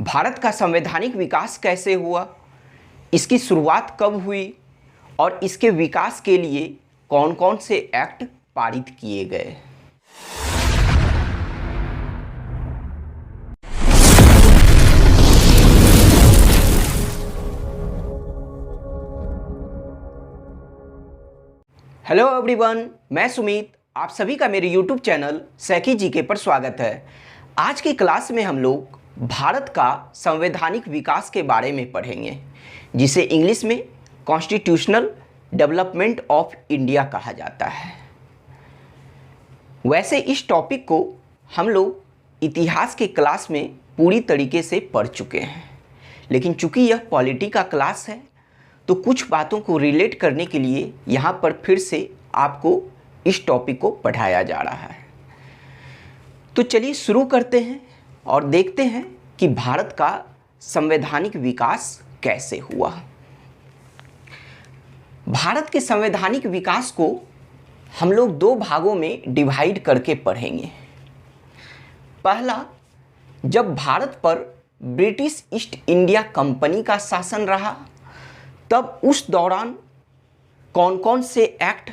भारत का संवैधानिक विकास कैसे हुआ, इसकी शुरुआत कब हुई और इसके विकास के लिए कौन कौन से एक्ट पारित किए गए। हेलो एवरीवन, मैं सुमित, आप सभी का मेरे YouTube चैनल सैकी जीके पर स्वागत है। आज की क्लास में हम लोग भारत का संवैधानिक विकास के बारे में पढ़ेंगे, जिसे इंग्लिश में कॉन्स्टिट्यूशनल डेवलपमेंट ऑफ इंडिया कहा जाता है। वैसे इस टॉपिक को हम लोग इतिहास के क्लास में पूरी तरीके से पढ़ चुके हैं, लेकिन चूंकि यह पॉलिटी का क्लास है तो कुछ बातों को रिलेट करने के लिए यहाँ पर फिर से आपको इस टॉपिक को पढ़ाया जा रहा है। तो चलिए शुरू करते हैं और देखते हैं कि भारत का संवैधानिक विकास कैसे हुआ। भारत के संवैधानिक विकास को हम लोग दो भागों में डिवाइड करके पढ़ेंगे। पहला, जब भारत पर ब्रिटिश ईस्ट इंडिया कंपनी का शासन रहा तब उस दौरान कौन कौन से एक्ट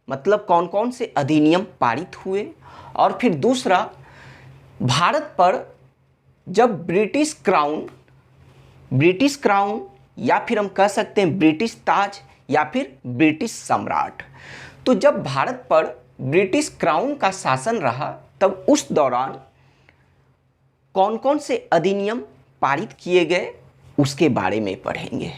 मतलब कौन कौन से अधिनियम पारित हुए, और फिर दूसरा, भारत पर जब ब्रिटिश क्राउन या फिर हम कह सकते हैं ब्रिटिश ताज या फिर ब्रिटिश सम्राट, तो जब भारत पर ब्रिटिश क्राउन का शासन रहा तब उस दौरान कौन कौन से अधिनियम पारित किए गए उसके बारे में पढ़ेंगे।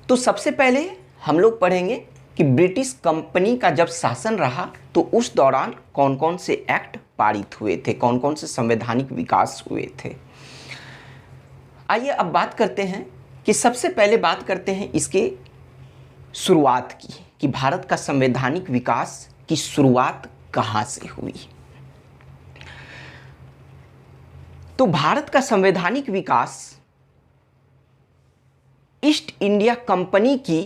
तो सबसे पहले हम लोग पढ़ेंगे कि ब्रिटिश कंपनी का जब शासन रहा तो उस दौरान कौन कौन से एक्ट पारित हुए थे, कौन कौन से संवैधानिक विकास हुए थे। आइए अब बात करते हैं कि सबसे पहले बात करते हैं इसके शुरुआत की, कि भारत का संवैधानिक विकास की शुरुआत कहाँ से हुई। तो भारत का संवैधानिक विकास ईस्ट इंडिया कंपनी की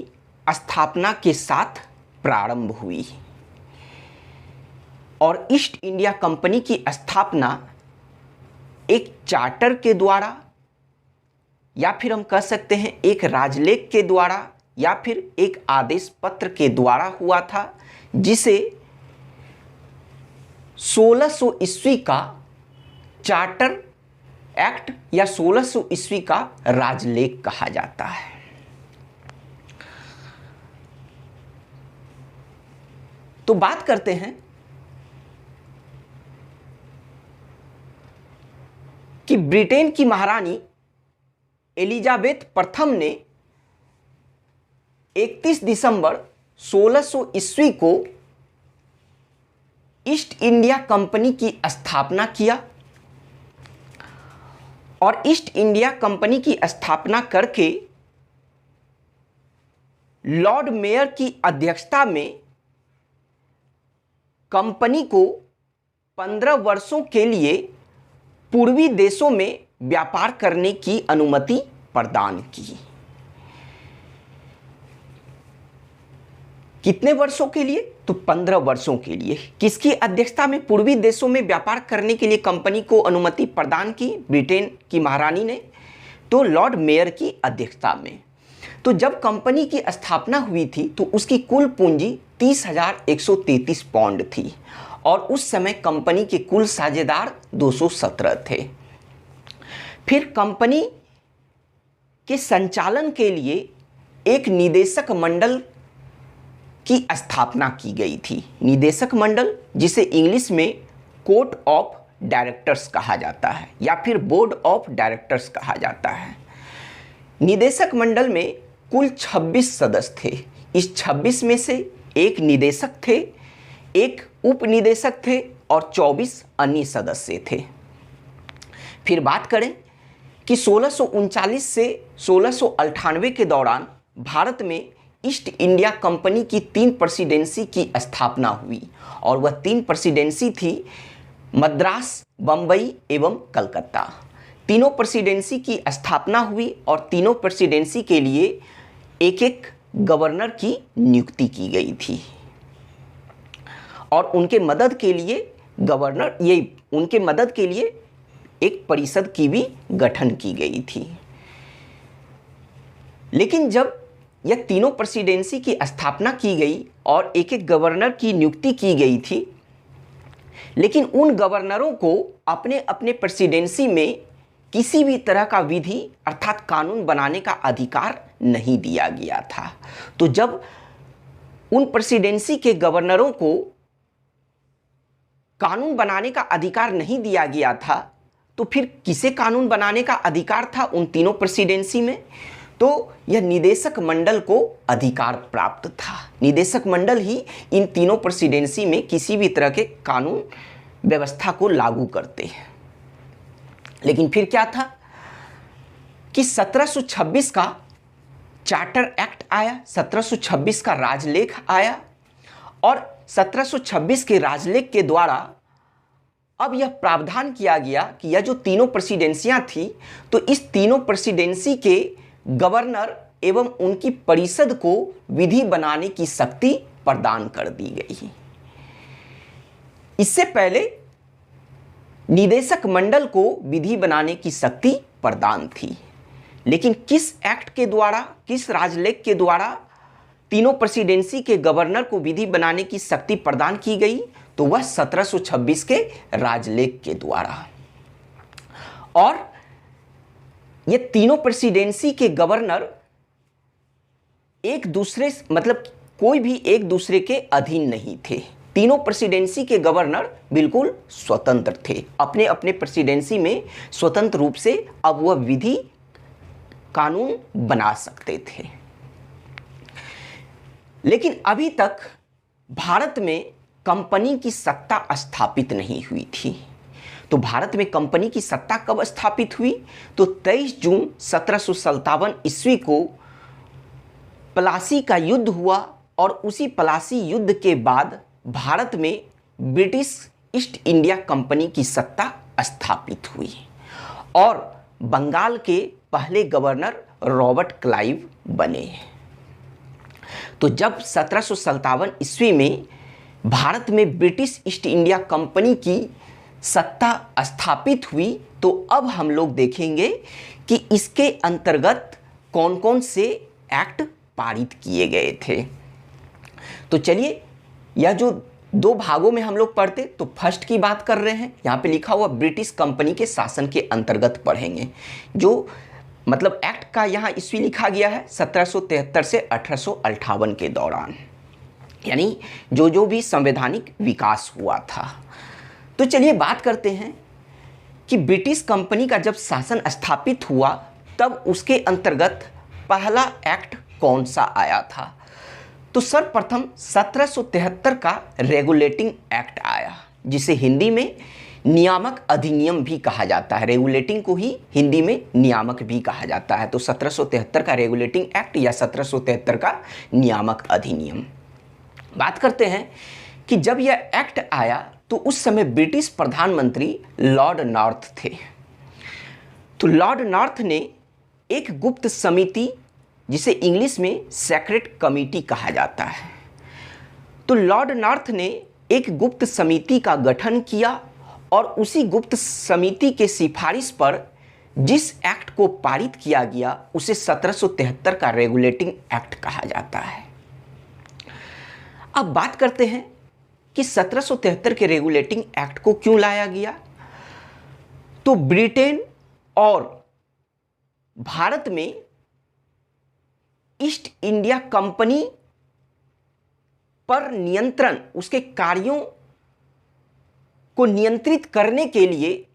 स्थापना के साथ प्रारंभ हुई, और ईस्ट इंडिया कंपनी की स्थापना एक चार्टर के द्वारा या फिर हम कह सकते हैं एक राजलेख के द्वारा या फिर एक आदेश पत्र के द्वारा हुआ था, जिसे 1600 ईस्वी का चार्टर एक्ट या 1600 ईस्वी का राजलेख कहा जाता है। तो बात करते हैं कि ब्रिटेन की महारानी एलिजाबेथ प्रथम ने 31 दिसंबर 1600 ईस्वी को ईस्ट इंडिया कंपनी की स्थापना किया, और ईस्ट इंडिया कंपनी की स्थापना करके लॉर्ड मेयर की अध्यक्षता में कंपनी को 15 वर्षों के लिए पूर्वी देशों में व्यापार करने की अनुमति प्रदान की। कितने वर्षों के लिए? तो 15 वर्षों के लिए। किसकी अध्यक्षता में पूर्वी देशों में व्यापार करने के लिए कंपनी को अनुमति प्रदान की? ब्रिटेन की महारानी ने, तो लॉर्ड मेयर की अध्यक्षता में। तो जब कंपनी की स्थापना हुई थी तो उसकी कुल पूंजी 30,133 पाउंड थी, और उस समय कंपनी के कुल साझेदार 217 थे। फिर कंपनी के संचालन के लिए एक निदेशक मंडल की स्थापना की गई थी। निदेशक मंडल, जिसे इंग्लिश में कोर्ट ऑफ डायरेक्टर्स कहा जाता है या फिर बोर्ड ऑफ डायरेक्टर्स कहा जाता है। निदेशक मंडल में कुल 26 सदस्य थे। इस 26 में से एक निदेशक थे, एक उपनिदेशक थे और 24 अन्य सदस्य थे। फिर बात करें कि 1639 से 1698 के दौरान भारत में ईस्ट इंडिया कंपनी की 3 प्रेसिडेंसी की स्थापना हुई, और वह 3 प्रेसिडेंसी थी मद्रास, बम्बई एवं कलकत्ता। तीनों प्रेसिडेंसी की स्थापना हुई और तीनों प्रेसिडेंसी के लिए एक एक गवर्नर की नियुक्ति की गई थी, और उनके मदद के लिए एक परिषद की भी गठन की गई थी। लेकिन जब यह तीनों प्रेसिडेंसी की स्थापना की गई और एक एक गवर्नर की नियुक्ति की गई थी, लेकिन उन गवर्नरों को अपने अपने प्रेसिडेंसी में किसी भी तरह का विधि अर्थात कानून बनाने का अधिकार नहीं दिया गया था। तो जब उन प्रेसिडेंसी के गवर्नरों को कानून बनाने का अधिकार नहीं दिया गया था, तो फिर किसे कानून बनाने का अधिकार था उन तीनों प्रेसिडेंसी में? तो यह निदेशक मंडल को अधिकार प्राप्त था। निदेशक मंडल ही इन तीनों प्रेसिडेंसी में किसी भी तरह के कानून व्यवस्था को लागू करते हैं। लेकिन फिर क्या था कि 1726 का चार्टर एक्ट आया, 1726 का राजलेख आया और 1726 के राजलेख के द्वारा अब यह प्रावधान किया गया कि यह जो तीनों प्रेसिडेंसियां थी, तो इस तीनों प्रेसिडेंसी के गवर्नर एवं उनकी परिषद को विधि बनाने की शक्ति प्रदान कर दी गई। इससे पहले निदेशक मंडल को विधि बनाने की शक्ति प्रदान थी, लेकिन किस एक्ट के द्वारा, किस राजलेख के द्वारा तीनों प्रेसिडेंसी के गवर्नर को विधि बनाने की शक्ति प्रदान की गई? तो वह 1726 के राजलेख के द्वारा। और ये तीनों प्रेसिडेंसी के गवर्नर एक दूसरे मतलब कोई भी एक दूसरे के अधीन नहीं थे। तीनों प्रेसिडेंसी के गवर्नर बिल्कुल स्वतंत्र थे, अपने अपने प्रेसिडेंसी में स्वतंत्र रूप से अब वह विधि कानून बना सकते थे। लेकिन अभी तक भारत में कंपनी की सत्ता स्थापित नहीं हुई थी। तो भारत में कंपनी की सत्ता कब स्थापित हुई? तो 23 जून 1757 ईस्वी को प्लासी का युद्ध हुआ और उसी प्लासी युद्ध के बाद भारत में ब्रिटिश ईस्ट इंडिया कंपनी की सत्ता स्थापित हुई और बंगाल के पहले गवर्नर रॉबर्ट क्लाइव बने। तो जब 1757 ईस्वी में भारत में ब्रिटिश ईस्ट इंडिया कंपनी की सत्ता स्थापित हुई, तो अब हम लोग देखेंगे कि इसके अंतर्गत कौन कौन से एक्ट पारित किए गए थे। तो चलिए, यह जो दो भागों में हम लोग पढ़ते, तो फर्स्ट की बात कर रहे हैं। यहाँ पे लिखा हुआ ब्रिटिश कंपनी के शासन के अंतर्गत पढ़ेंगे, जो मतलब एक्ट का यहाँ ईस्वी लिखा गया है 1773 से 1858 के दौरान, यानी जो भी संवैधानिक विकास हुआ था। तो चलिए बात करते हैं कि ब्रिटिश कंपनी का जब शासन स्थापित हुआ तब उसके अंतर्गत पहला एक्ट कौन सा आया था? तो सर्वप्रथम 1773 का रेगुलेटिंग एक्ट आया, जिसे हिंदी में नियामक अधिनियम भी कहा जाता है। रेगुलेटिंग को ही हिंदी में नियामक भी कहा जाता है। तो 1773 का रेगुलेटिंग एक्ट या 1773 का नियामक अधिनियम। बात करते हैं कि जब यह एक्ट आया तो उस समय ब्रिटिश प्रधानमंत्री लॉर्ड नॉर्थ थे। तो लॉर्ड नॉर्थ ने एक गुप्त समिति, जिसे इंग्लिश में सेक्रेट कमेटी कहा जाता है, तो लॉर्ड नॉर्थ ने एक गुप्त समिति का गठन किया और उसी गुप्त समिति के सिफारिश पर जिस एक्ट को पारित किया गया उसे 1773 का रेगुलेटिंग एक्ट कहा जाता है। अब बात करते हैं कि 1773 के रेगुलेटिंग एक्ट को क्यों लाया गया। तो ब्रिटेन और भारत में ईस्ट इंडिया कंपनी पर नियंत्रण, उसके कार्यों को नियंत्रित करने के लिए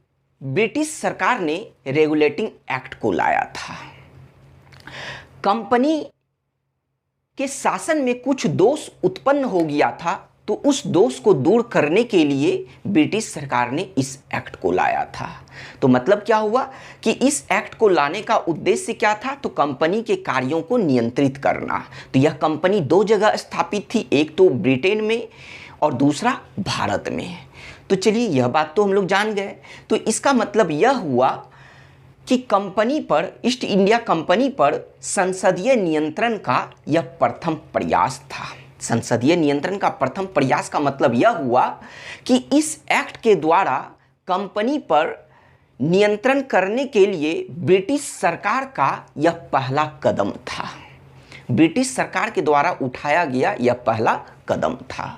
ब्रिटिश सरकार ने रेगुलेटिंग एक्ट को लाया था। कंपनी के शासन में कुछ दोष उत्पन्न हो गया था, तो उस दोष को दूर करने के लिए ब्रिटिश सरकार ने इस एक्ट को लाया था। तो मतलब क्या हुआ कि इस एक्ट को लाने का उद्देश्य क्या था? तो कंपनी के कार्यों को नियंत्रित करना। तो यह कंपनी दो जगह स्थापित थी, एक तो ब्रिटेन में और दूसरा भारत में। तो चलिए, यह बात तो हम लोग जान गए। तो इसका मतलब यह हुआ कि कंपनी पर, ईस्ट इंडिया कंपनी पर संसदीय नियंत्रण का यह प्रथम प्रयास था। संसदीय नियंत्रण का प्रथम प्रयास का मतलब यह हुआ कि इस एक्ट के द्वारा कंपनी पर नियंत्रण करने के लिए ब्रिटिश सरकार का यह पहला कदम था। ब्रिटिश सरकार के द्वारा उठाया गया यह पहला कदम था।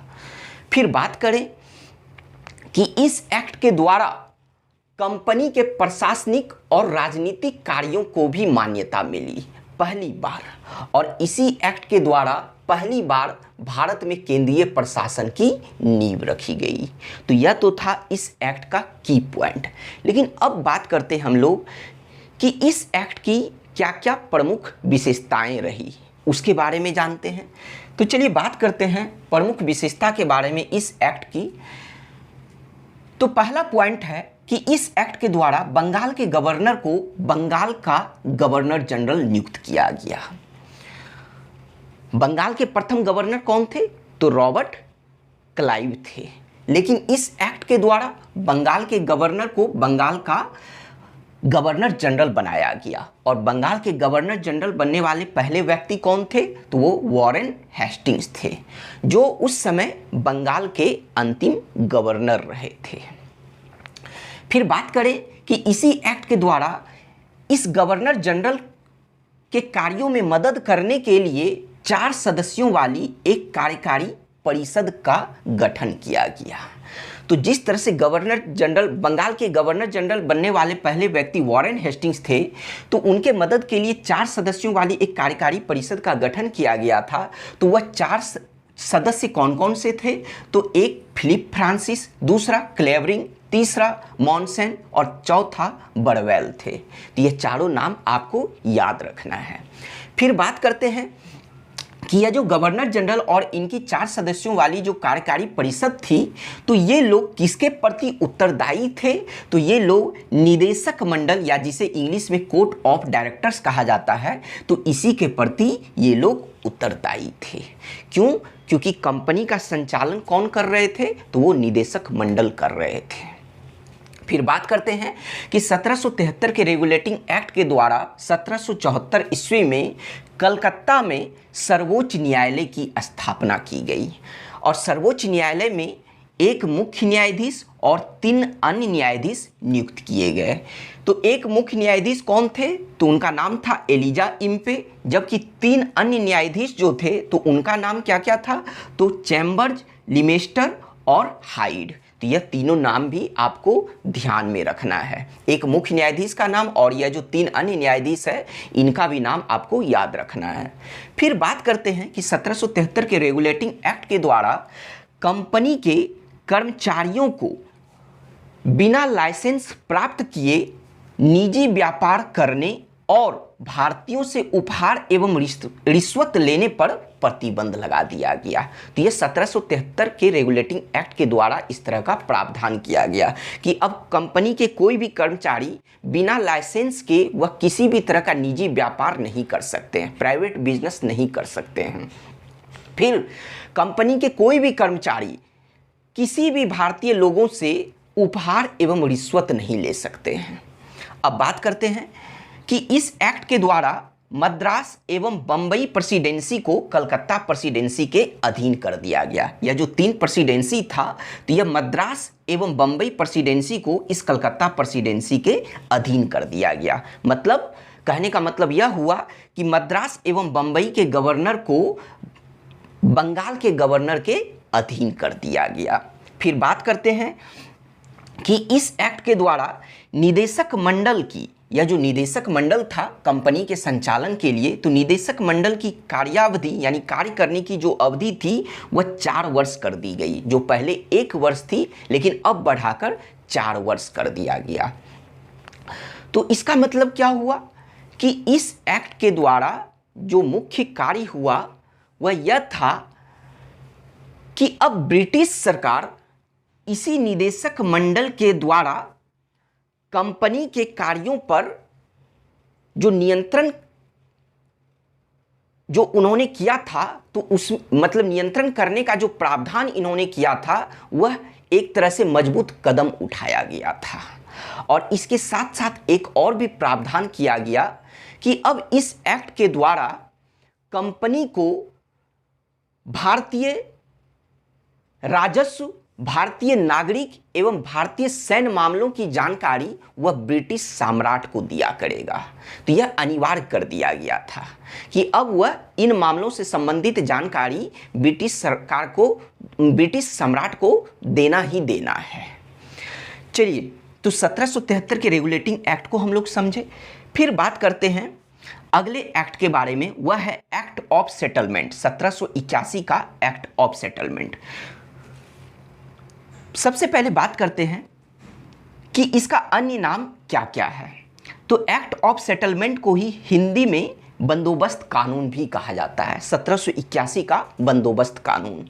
फिर बात करें कि इस एक्ट के द्वारा कंपनी के प्रशासनिक और राजनीतिक कार्यों को भी मान्यता मिली पहली बार, और इसी एक्ट के द्वारा पहली बार भारत में केंद्रीय प्रशासन की नींव रखी गई। तो यह तो था इस एक्ट का की पॉइंट। लेकिन अब बात करते हैं हम लोग कि इस एक्ट की क्या क्या प्रमुख विशेषताएं रही, उसके बारे में जानते हैं। तो चलिए बात करते हैं प्रमुख विशेषता के बारे में इस एक्ट की। तो पहला पॉइंट है कि इस एक्ट के द्वारा बंगाल के गवर्नर को बंगाल का गवर्नर जनरल नियुक्त किया गया। बंगाल के प्रथम गवर्नर कौन थे? तो रॉबर्ट क्लाइव थे। लेकिन इस एक्ट के द्वारा बंगाल के गवर्नर को बंगाल का गवर्नर जनरल बनाया गया, और बंगाल के गवर्नर जनरल बनने वाले पहले व्यक्ति कौन थे? तो वो वॉरेन हेस्टिंग्स थे, जो उस समय बंगाल के अंतिम गवर्नर रहे थे। फिर बात करें कि इसी एक्ट के द्वारा इस गवर्नर जनरल के कार्यों में मदद करने के लिए 4 सदस्यों वाली एक कार्यकारी परिषद का गठन किया गया। तो जिस तरह से गवर्नर जनरल, बंगाल के गवर्नर जनरल बनने वाले पहले व्यक्ति वॉरेन हेस्टिंग्स थे, तो उनके मदद के लिए 4 सदस्यों वाली एक कार्यकारी परिषद का गठन किया गया था। तो वह 4 सदस्य कौन कौन से थे? तो एक फिलिप फ्रांसिस, दूसरा क्लेवरिंग, तीसरा मॉनसन और चौथा बर्वेल थे। तो ये चारों नाम आपको याद रखना है। फिर बात करते हैं कि यह जो गवर्नर जनरल और इनकी 4 सदस्यों वाली जो कार्यकारी परिषद थी, तो ये लोग किसके प्रति उत्तरदायी थे? तो ये लोग निदेशक मंडल, या जिसे इंग्लिश में कोर्ट ऑफ डायरेक्टर्स कहा जाता है, तो इसी के प्रति ये लोग उत्तरदायी थे। क्यों? क्योंकि कंपनी का संचालन कौन कर रहे थे? तो वो निदेशक मंडल कर रहे थे। फिर बात करते हैं कि 1773 के रेगुलेटिंग एक्ट के द्वारा 1774 ईस्वी में कलकत्ता में सर्वोच्च न्यायालय की स्थापना की गई, और सर्वोच्च न्यायालय में एक मुख्य न्यायाधीश और 3 अन्य न्यायाधीश नियुक्त किए गए। तो एक मुख्य न्यायाधीश कौन थे? तो उनका नाम था एलिजा इम्पे, जबकि 3 अन्य न्यायाधीश जो थे तो उनका नाम क्या क्या था? तो चैम्बर्स, लिमेस्टर और हाइड। तो यह तीनों नाम भी आपको ध्यान में रखना है। एक मुख्य न्यायाधीश का नाम और यह जो 3 अन्य न्यायाधीश है, इनका भी नाम आपको याद रखना है। फिर बात करते हैं कि 1773 के रेगुलेटिंग एक्ट के द्वारा कंपनी के कर्मचारियों को बिना लाइसेंस प्राप्त किए निजी व्यापार करने और भारतीयों से उपहार एवं रिश्वत लेने पर प्रतिबंध लगा दिया गया। तो यह 1773 के रेगुलेटिंग एक्ट के द्वारा इस तरह का प्रावधान किया गया कि अब कंपनी के कोई भी कर्मचारी बिना लाइसेंस के वह किसी भी तरह का निजी व्यापार नहीं कर सकते हैं, प्राइवेट बिजनेस नहीं कर सकते हैं। फिर कंपनी के कोई भी कर्मचारी किसी भी भारतीय लोगों से उपहार एवं रिश्वत नहीं ले सकते हैं। अब बात करते हैं कि इस एक्ट के द्वारा मद्रास एवं बंबई प्रेसिडेंसी को कलकत्ता प्रेसिडेंसी के अधीन कर दिया गया। यह जो 3 प्रेसिडेंसी था, तो यह मद्रास एवं बंबई प्रेसिडेंसी को इस कलकत्ता प्रेसिडेंसी के अधीन कर दिया गया। मतलब कहने का मतलब यह हुआ कि मद्रास एवं बंबई के गवर्नर को बंगाल के गवर्नर के अधीन कर दिया गया। फिर बात करते हैं कि इस एक्ट के द्वारा निदेशक मंडल की, यह जो निदेशक मंडल था कंपनी के संचालन के लिए, तो निदेशक मंडल की कार्यावधि यानी कार्य करने की जो अवधि थी वह 4 वर्ष कर दी गई। जो पहले 1 वर्ष थी, लेकिन अब बढ़ाकर 4 वर्ष कर दिया गया। तो इसका मतलब क्या हुआ कि इस एक्ट के द्वारा जो मुख्य कार्य हुआ वह यह था कि अब ब्रिटिश सरकार इसी निदेशक मंडल के द्वारा कंपनी के कार्यों पर जो नियंत्रण जो उन्होंने किया था, तो उस मतलब नियंत्रण करने का जो प्रावधान इन्होंने किया था वह एक तरह से मजबूत कदम उठाया गया था। और इसके साथ साथ एक और भी प्रावधान किया गया कि अब इस एक्ट के द्वारा कंपनी को भारतीय राजस्व भारतीय नागरिक एवं भारतीय सैन्य मामलों की जानकारी वह ब्रिटिश सम्राट को दिया करेगा। तो यह अनिवार्य कर दिया गया था कि अब वह इन मामलों से संबंधित जानकारी ब्रिटिश सरकार को, ब्रिटिश सम्राट को देना ही देना है। चलिए, तो 1773 के रेगुलेटिंग एक्ट को हम लोग समझे। फिर बात करते हैं अगले एक्ट के बारे में, वह है एक्ट ऑफ सेटलमेंट, 1781 का एक्ट ऑफ सेटलमेंट। सबसे पहले बात करते हैं कि इसका अन्य नाम क्या क्या है। तो एक्ट ऑफ सेटलमेंट को ही हिंदी में बंदोबस्त कानून भी कहा जाता है, 1781 का बंदोबस्त कानून।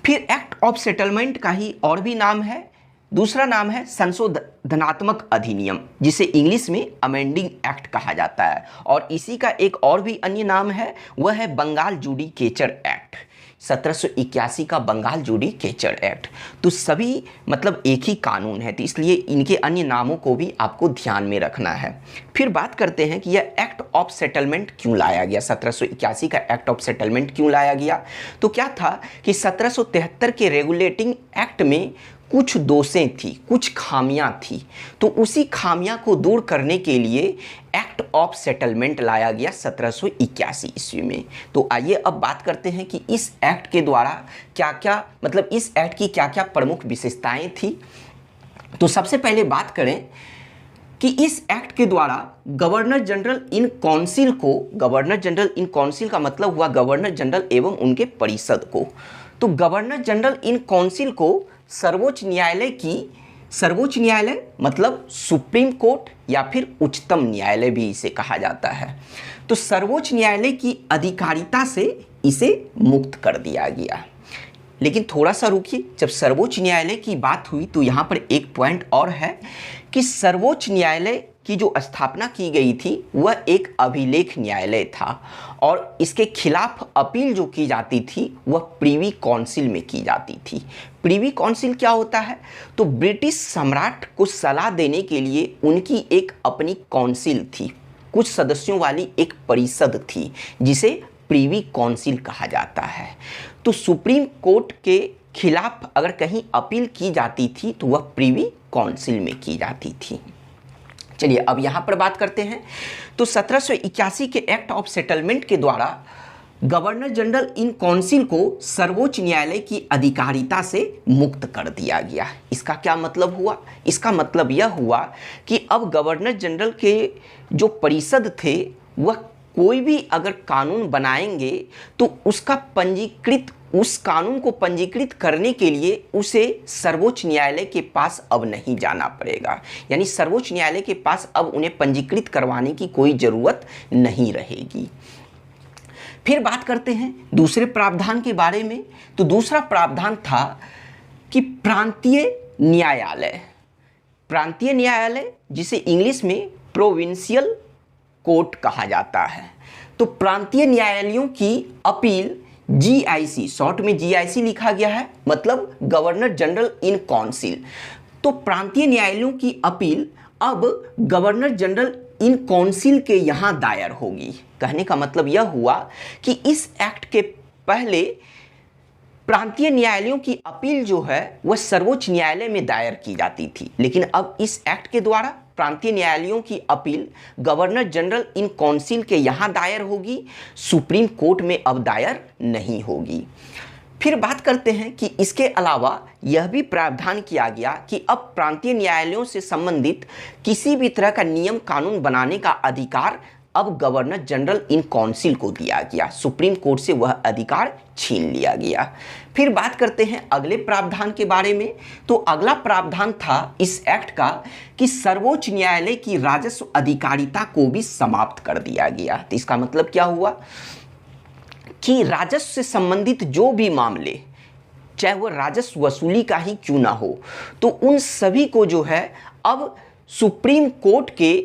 फिर एक्ट ऑफ सेटलमेंट का ही और भी नाम है, दूसरा नाम है संशोधनात्मक अधिनियम, जिसे इंग्लिश में अमेंडिंग एक्ट कहा जाता है। और इसी का एक और भी अन्य नाम है, वह है बंगाल जुडिकेचर एक्ट, 1781 का बंगाल जुडिकेचर एक्ट। तो सभी मतलब एक ही कानून है, तो इसलिए इनके अन्य नामों को भी आपको ध्यान में रखना है। फिर बात करते हैं कि यह एक्ट ऑफ सेटलमेंट क्यों लाया गया, 1781 का एक्ट ऑफ सेटलमेंट क्यों लाया गया। तो क्या था कि 1773 के रेगुलेटिंग एक्ट में कुछ दोषें थी, कुछ खामियां थी, तो उसी खामियां को दूर करने के लिए एक्ट ऑफ सेटलमेंट लाया गया 1781 ईस्वी में। तो आइए अब बात करते हैं कि इस एक्ट के द्वारा क्या क्या, मतलब इस एक्ट की क्या क्या प्रमुख विशेषताएं थी। तो सबसे पहले बात करें कि इस एक्ट के द्वारा गवर्नर जनरल इन काउंसिल को, गवर्नर जनरल इन काउंसिल का मतलब हुआ गवर्नर जनरल एवं उनके परिषद को, तो गवर्नर जनरल इन काउंसिल को सर्वोच्च न्यायालय की, सर्वोच्च न्यायालय मतलब सुप्रीम कोर्ट या फिर उच्चतम न्यायालय भी इसे कहा जाता है, तो सर्वोच्च न्यायालय की अधिकारिता से इसे मुक्त कर दिया गया। लेकिन थोड़ा सा रुकिए, जब सर्वोच्च न्यायालय की बात हुई तो यहाँ पर एक पॉइंट और है कि सर्वोच्च न्यायालय की जो स्थापना की गई थी वह एक अभिलेख न्यायालय था और इसके खिलाफ अपील जो की जाती थी वह प्रीवी काउंसिल में की जाती थी। प्रीवी काउंसिल क्या होता है, तो ब्रिटिश सम्राट को सलाह देने के लिए उनकी एक अपनी काउंसिल थी, कुछ सदस्यों वाली एक परिषद थी जिसे प्रीवी काउंसिल कहा जाता है। तो सुप्रीम कोर्ट के खिलाफ अगर कहीं अपील की जाती थी तो वह प्रीवी काउंसिल में की जाती थी। चलिए अब यहाँ पर बात करते हैं। तो 1781 के एक्ट ऑफ सेटलमेंट के द्वारा गवर्नर जनरल इन काउंसिल को सर्वोच्च न्यायालय की अधिकारिता से मुक्त कर दिया गया। इसका क्या मतलब हुआ, इसका मतलब यह हुआ कि अब गवर्नर जनरल के जो परिषद थे वह कोई भी अगर कानून बनाएंगे तो उसका पंजीकृत, उस कानून को पंजीकृत करने के लिए उसे सर्वोच्च न्यायालय के पास अब नहीं जाना पड़ेगा, यानी सर्वोच्च न्यायालय के पास अब उन्हें पंजीकृत करवाने की कोई ज़रूरत नहीं रहेगी। फिर बात करते हैं दूसरे प्रावधान के बारे में। तो दूसरा प्रावधान था कि प्रांतीय न्यायालय, प्रांतीय न्यायालय जिसे इंग्लिश में प्रोविंशियल कोर्ट कहा जाता है। तो प्रांतीय न्यायालयों की अपील GIC, शॉर्ट में GIC लिखा गया है, मतलब गवर्नर जनरल इन काउंसिल। तो प्रांतीय न्यायालयों की अपील अब गवर्नर जनरल इन काउंसिल के यहाँ दायर होगी। कहने का मतलब यह हुआ कि इस एक्ट के पहले प्रांतीय न्यायालयों की अपील जो है वह सर्वोच्च न्यायालय में दायर की जाती थी, लेकिन अब इस एक्ट के द्वारा प्रांतीय न्यायालयों की appeal governor general in council के यहाँ दायर होगी, सुप्रीम कोर्ट में अब दायर नहीं होगी। फिर बात करते हैं कि इसके अलावा यह भी प्रावधान किया गया कि अब प्रांतीय न्यायालयों से संबंधित किसी भी तरह का नियम कानून बनाने का अधिकार अब गवर्नर जनरल इन काउंसिल को दिया गया, सुप्रीम कोर्ट से वह अधिकार छीन लिया गया। फिर बात करते हैं अगले प्रावधान के बारे में। तो अगला प्रावधान था इस एक्ट का कि सर्वोच्च न्यायालय की राजस्व अधिकारिता को भी समाप्त कर दिया गया। तो इसका मतलब क्या हुआ कि राजस्व से संबंधित जो भी मामले, चाहे वह राजस्व वसूली का ही क्यों ना हो, तो उन सभी को जो है अब सुप्रीम कोर्ट के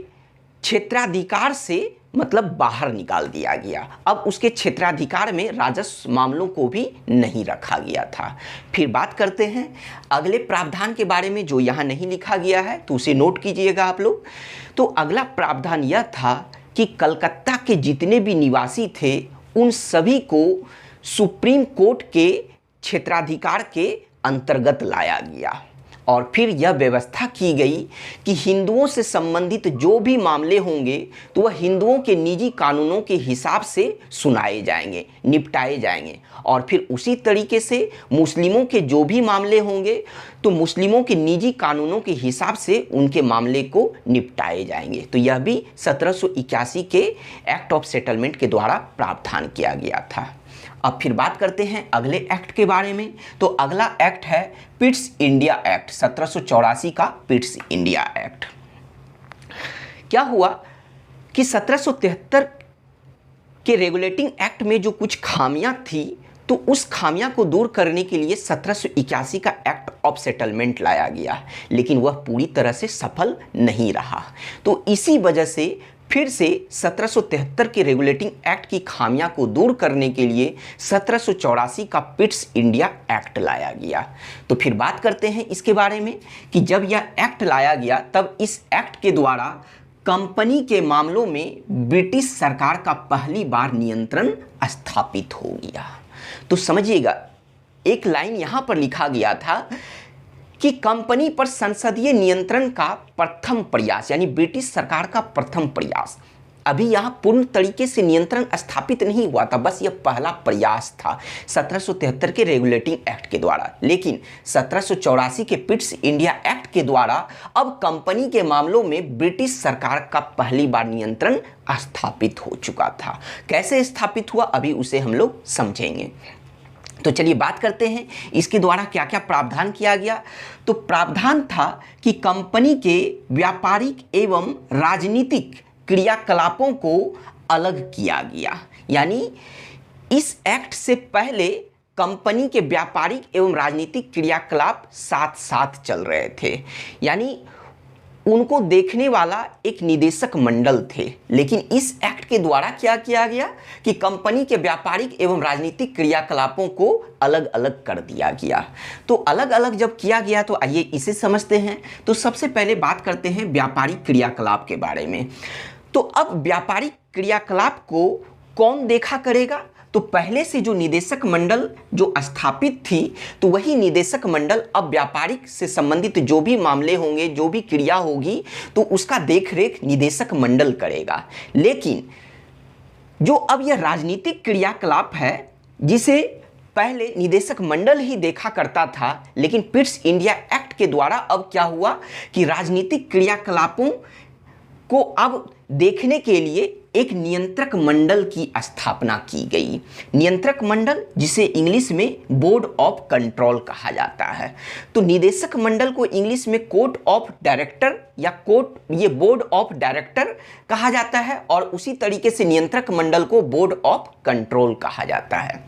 क्षेत्राधिकार से मतलब बाहर निकाल दिया गया। अब उसके क्षेत्राधिकार में राजस्व मामलों को भी नहीं रखा गया था। फिर बात करते हैं अगले प्रावधान के बारे में जो यहाँ नहीं लिखा गया है, तो उसे नोट कीजिएगा आप लोग। तो अगला प्रावधान यह था कि कलकत्ता के जितने भी निवासी थे उन सभी को सुप्रीम कोर्ट के क्षेत्राधिकार के अंतर्गत लाया गया और फिर यह व्यवस्था की गई कि हिंदुओं से संबंधित जो भी मामले होंगे तो वह हिंदुओं के निजी कानूनों के हिसाब से सुनाए जाएंगे, निपटाए जाएंगे। और फिर उसी तरीके से मुस्लिमों के जो भी मामले होंगे तो मुस्लिमों के निजी कानूनों के हिसाब से उनके मामले को निपटाए जाएंगे। तो यह भी 1781 के एक्ट ऑफ सेटलमेंट के द्वारा प्रावधान किया गया था। अब फिर बात करते हैं अगले एक्ट के बारे में। तो अगला एक्ट है पिट्स इंडिया एक्ट, 1784 का पिट्स इंडिया एक्ट। क्या हुआ कि 1773 के रेगुलेटिंग एक्ट में जो कुछ खामियां थी तो उस खामियां को दूर करने के लिए 1781 का एक्ट ऑफ सेटलमेंट लाया गया, लेकिन वह पूरी तरह से सफल नहीं रहा। तो इसी वजह से फिर से 1773 के रेगुलेटिंग एक्ट की खामियां को दूर करने के लिए 1784 का पिट्स इंडिया एक्ट लाया गया। तो फिर बात करते हैं इसके बारे में कि जब यह एक्ट लाया गया तब इस एक्ट के द्वारा कंपनी के मामलों में ब्रिटिश सरकार का पहली बार नियंत्रण स्थापित हो गया। तो समझिएगा, एक लाइन यहां पर लिखा गया था कि कंपनी पर संसदीय नियंत्रण का प्रथम प्रयास, यानी ब्रिटिश सरकार का प्रथम प्रयास। अभी यहां पूर्ण तरीके से नियंत्रण स्थापित नहीं हुआ था, बस यह पहला प्रयास था 1773 के रेगुलेटिंग एक्ट के द्वारा। लेकिन 1784 के पिट्स इंडिया एक्ट के द्वारा अब कंपनी के मामलों में ब्रिटिश सरकार का पहली बार नियंत्रण स्थापित हो चुका था। कैसे स्थापित हुआ अभी उसे हम लोग समझेंगे। तो चलिए बात करते हैं इसके द्वारा क्या क्या प्रावधान किया गया। तो प्रावधान था कि कंपनी के व्यापारिक एवं राजनीतिक क्रियाकलापों को अलग किया गया। यानी इस एक्ट से पहले कंपनी के व्यापारिक एवं राजनीतिक क्रियाकलाप साथ साथ चल रहे थे, यानी उनको देखने वाला एक निदेशक मंडल थे। लेकिन इस एक्ट के द्वारा क्या किया गया कि कंपनी के व्यापारिक एवं राजनीतिक क्रियाकलापों को अलग अलग कर दिया गया। तो अलग अलग जब किया गया तो आइए इसे समझते हैं। तो सबसे पहले बात करते हैं व्यापारिक क्रियाकलाप के बारे में। तो अब व्यापारिक क्रियाकलाप को कौन देखा करेगा? तो पहले से जो निदेशक मंडल जो स्थापित थी तो वही निदेशक मंडल अब व्यापारिक से संबंधित जो भी मामले होंगे, जो भी क्रिया होगी तो उसका देखरेख निदेशक मंडल करेगा। लेकिन जो अब यह राजनीतिक क्रियाकलाप है जिसे पहले निदेशक मंडल ही देखा करता था, लेकिन पिट्स इंडिया एक्ट के द्वारा अब क्या हुआ कि राजनीतिक क्रियाकलापों को अब देखने के लिए एक नियंत्रक मंडल की स्थापना की गई। नियंत्रक मंडल जिसे इंग्लिश में बोर्ड ऑफ कंट्रोल कहा जाता है। तो निदेशक मंडल को इंग्लिश में कोर्ट ऑफ डायरेक्टर या ये बोर्ड ऑफ डायरेक्टर कहा जाता है और उसी तरीके से नियंत्रक मंडल को बोर्ड ऑफ कंट्रोल कहा जाता है।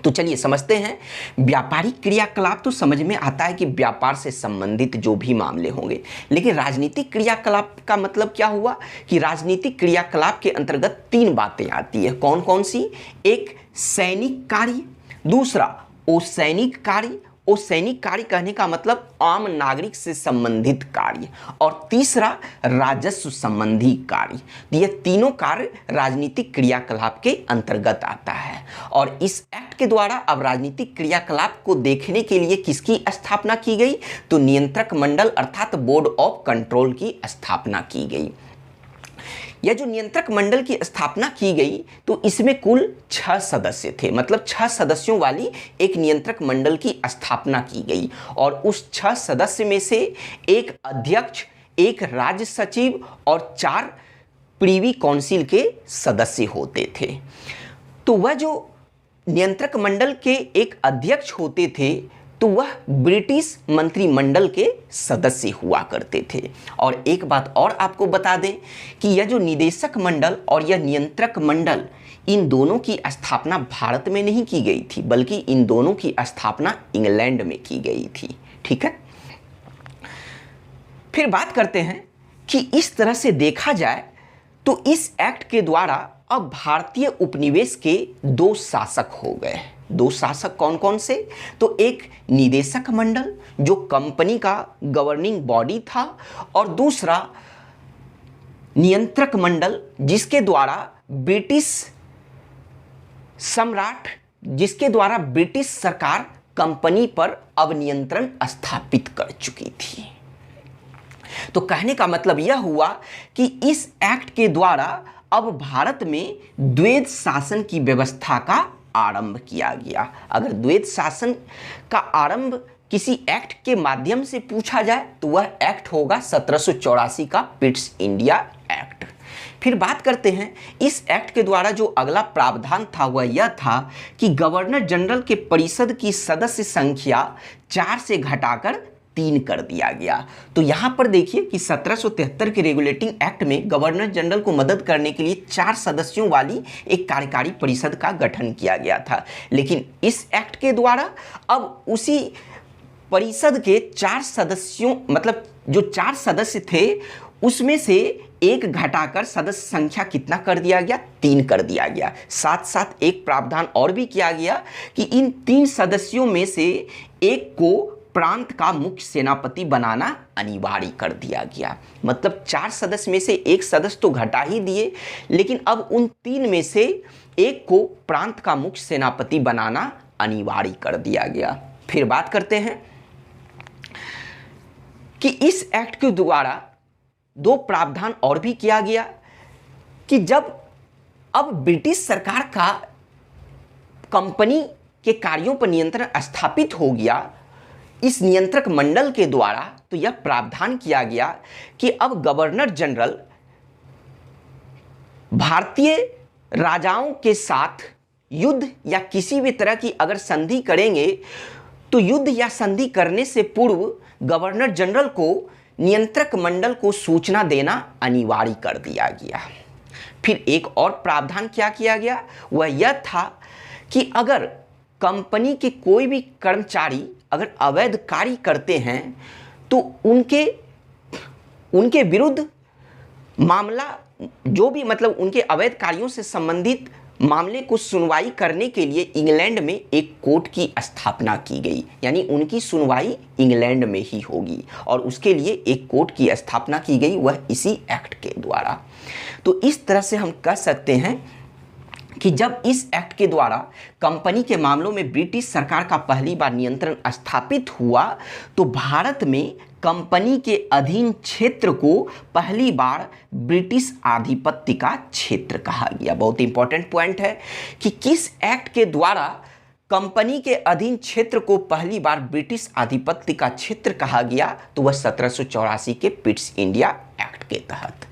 तो चलिए समझते हैं। व्यापारिक क्रियाकलाप तो समझ में आता है कि व्यापार से संबंधित जो भी मामले होंगे, लेकिन राजनीतिक क्रियाकलाप का मतलब क्या हुआ कि राजनीतिक क्रियाकलाप के अंतर्गत 3 बातें आती है। कौन कौन सी? एक सैनिक कार्य, दूसरा असैनिक कार्य, असैनिक कार्य कहने का मतलब आम नागरिक से संबंधित कार्य, और तीसरा राजस्व संबंधी कार्य। ये तीनों कार्य राजनीतिक क्रियाकलाप के अंतर्गत आता है। और इस एक्ट के द्वारा अब राजनीतिक क्रियाकलाप को देखने के लिए किसकी स्थापना की गई? तो नियंत्रक मंडल अर्थात बोर्ड ऑफ कंट्रोल की स्थापना की गई। यह जो नियंत्रक मंडल की स्थापना की गई तो इसमें कुल 6 सदस्य थे, मतलब 6 सदस्यों वाली एक नियंत्रक मंडल की स्थापना की गई। और उस 6 सदस्य में से एक अध्यक्ष, एक राज्य सचिव और 4 प्रीवी काउंसिल के सदस्य होते थे। तो वह जो नियंत्रक मंडल के एक अध्यक्ष होते थे तो वह ब्रिटिश मंत्रिमंडल के सदस्य हुआ करते थे। और एक बात और आपको बता दें कि यह जो निदेशक मंडल और यह नियंत्रक मंडल, इन दोनों की स्थापना भारत में नहीं की गई थी, बल्कि इन दोनों की स्थापना इंग्लैंड में की गई थी। ठीक है, फिर बात करते हैं कि इस तरह से देखा जाए तो इस एक्ट के द्वारा अब भारतीय उपनिवेश के 2 शासक हो गए। 2 शासक कौन कौन से? तो एक निदेशक मंडल जो कंपनी का गवर्निंग बॉडी था, और दूसरा नियंत्रक मंडल जिसके द्वारा ब्रिटिश सम्राट, जिसके द्वारा ब्रिटिश सरकार कंपनी पर अब नियंत्रण स्थापित कर चुकी थी। तो कहने का मतलब यह हुआ कि इस एक्ट के द्वारा अब भारत में द्वैध शासन की व्यवस्था का आरंभ किया गया। अगर द्वैध शासन का आरंभ किसी एक्ट के माध्यम से पूछा जाए तो वह एक्ट होगा 1784 का पिट्स इंडिया एक्ट। फिर बात करते हैं इस एक्ट के द्वारा जो अगला प्रावधान था वह यह था कि गवर्नर जनरल के परिषद की सदस्य संख्या 4 से घटाकर 3 कर दिया गया। तो यहां पर देखिए कि 1773 के रेगुलेटिंग एक्ट में गवर्नर जनरल को मदद करने के लिए 4 सदस्यों वाली एक कार्यकारी परिषद का गठन किया गया था, लेकिन इस एक्ट के द्वारा अब उसी परिषद के 4 सदस्यों मतलब जो 4 सदस्य थे उसमें से एक घटाकर सदस्य संख्या कितना कर दिया गया, 3 कर दिया गया। साथ साथ एक प्रावधान और भी किया गया कि इन 3 सदस्यों में से एक को प्रांत का मुख्य सेनापति बनाना अनिवार्य कर दिया गया। मतलब 4 सदस्य में से एक सदस्य तो घटा ही दिए, लेकिन अब उन 3 में से एक को प्रांत का मुख्य सेनापति बनाना अनिवार्य कर दिया गया। फिर बात करते हैं कि इस एक्ट के द्वारा 2 प्रावधान और भी किया गया कि जब अब ब्रिटिश सरकार का कंपनी के कार्यों पर नियंत्रण स्थापित हो गया इस नियंत्रक मंडल के द्वारा, तो यह प्रावधान किया गया कि अब गवर्नर जनरल भारतीय राजाओं के साथ युद्ध या किसी भी तरह की अगर संधि करेंगे तो युद्ध या संधि करने से पूर्व गवर्नर जनरल को नियंत्रक मंडल को सूचना देना अनिवार्य कर दिया गया। फिर एक और प्रावधान क्या किया गया, वह यह था कि अगर कंपनी के कोई भी कर्मचारी अगर अवैध कार्य करते हैं तो उनके विरुद्ध मामला जो भी मतलब उनके अवैध कार्यों से संबंधित मामले को सुनवाई करने के लिए इंग्लैंड में एक कोर्ट की स्थापना की गई, यानी उनकी सुनवाई इंग्लैंड में ही होगी और उसके लिए एक कोर्ट की स्थापना की गई, वह इसी एक्ट के द्वारा। तो इस तरह से हम कह सकते हैं कि जब इस एक्ट के द्वारा कंपनी के मामलों में ब्रिटिश सरकार का पहली बार नियंत्रण स्थापित हुआ तो भारत में कंपनी के अधीन क्षेत्र को पहली बार ब्रिटिश आधिपत्य का क्षेत्र कहा गया। बहुत इंपॉर्टेंट पॉइंट है कि किस एक्ट के द्वारा कंपनी के अधीन क्षेत्र को पहली बार ब्रिटिश आधिपत्य का क्षेत्र कहा गया, तो वह 1784 के पिट्स इंडिया एक्ट के तहत।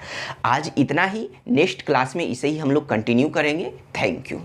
आज इतना ही, नेक्स्ट क्लास में इसे ही हम लोग कंटिन्यू करेंगे। Thank you.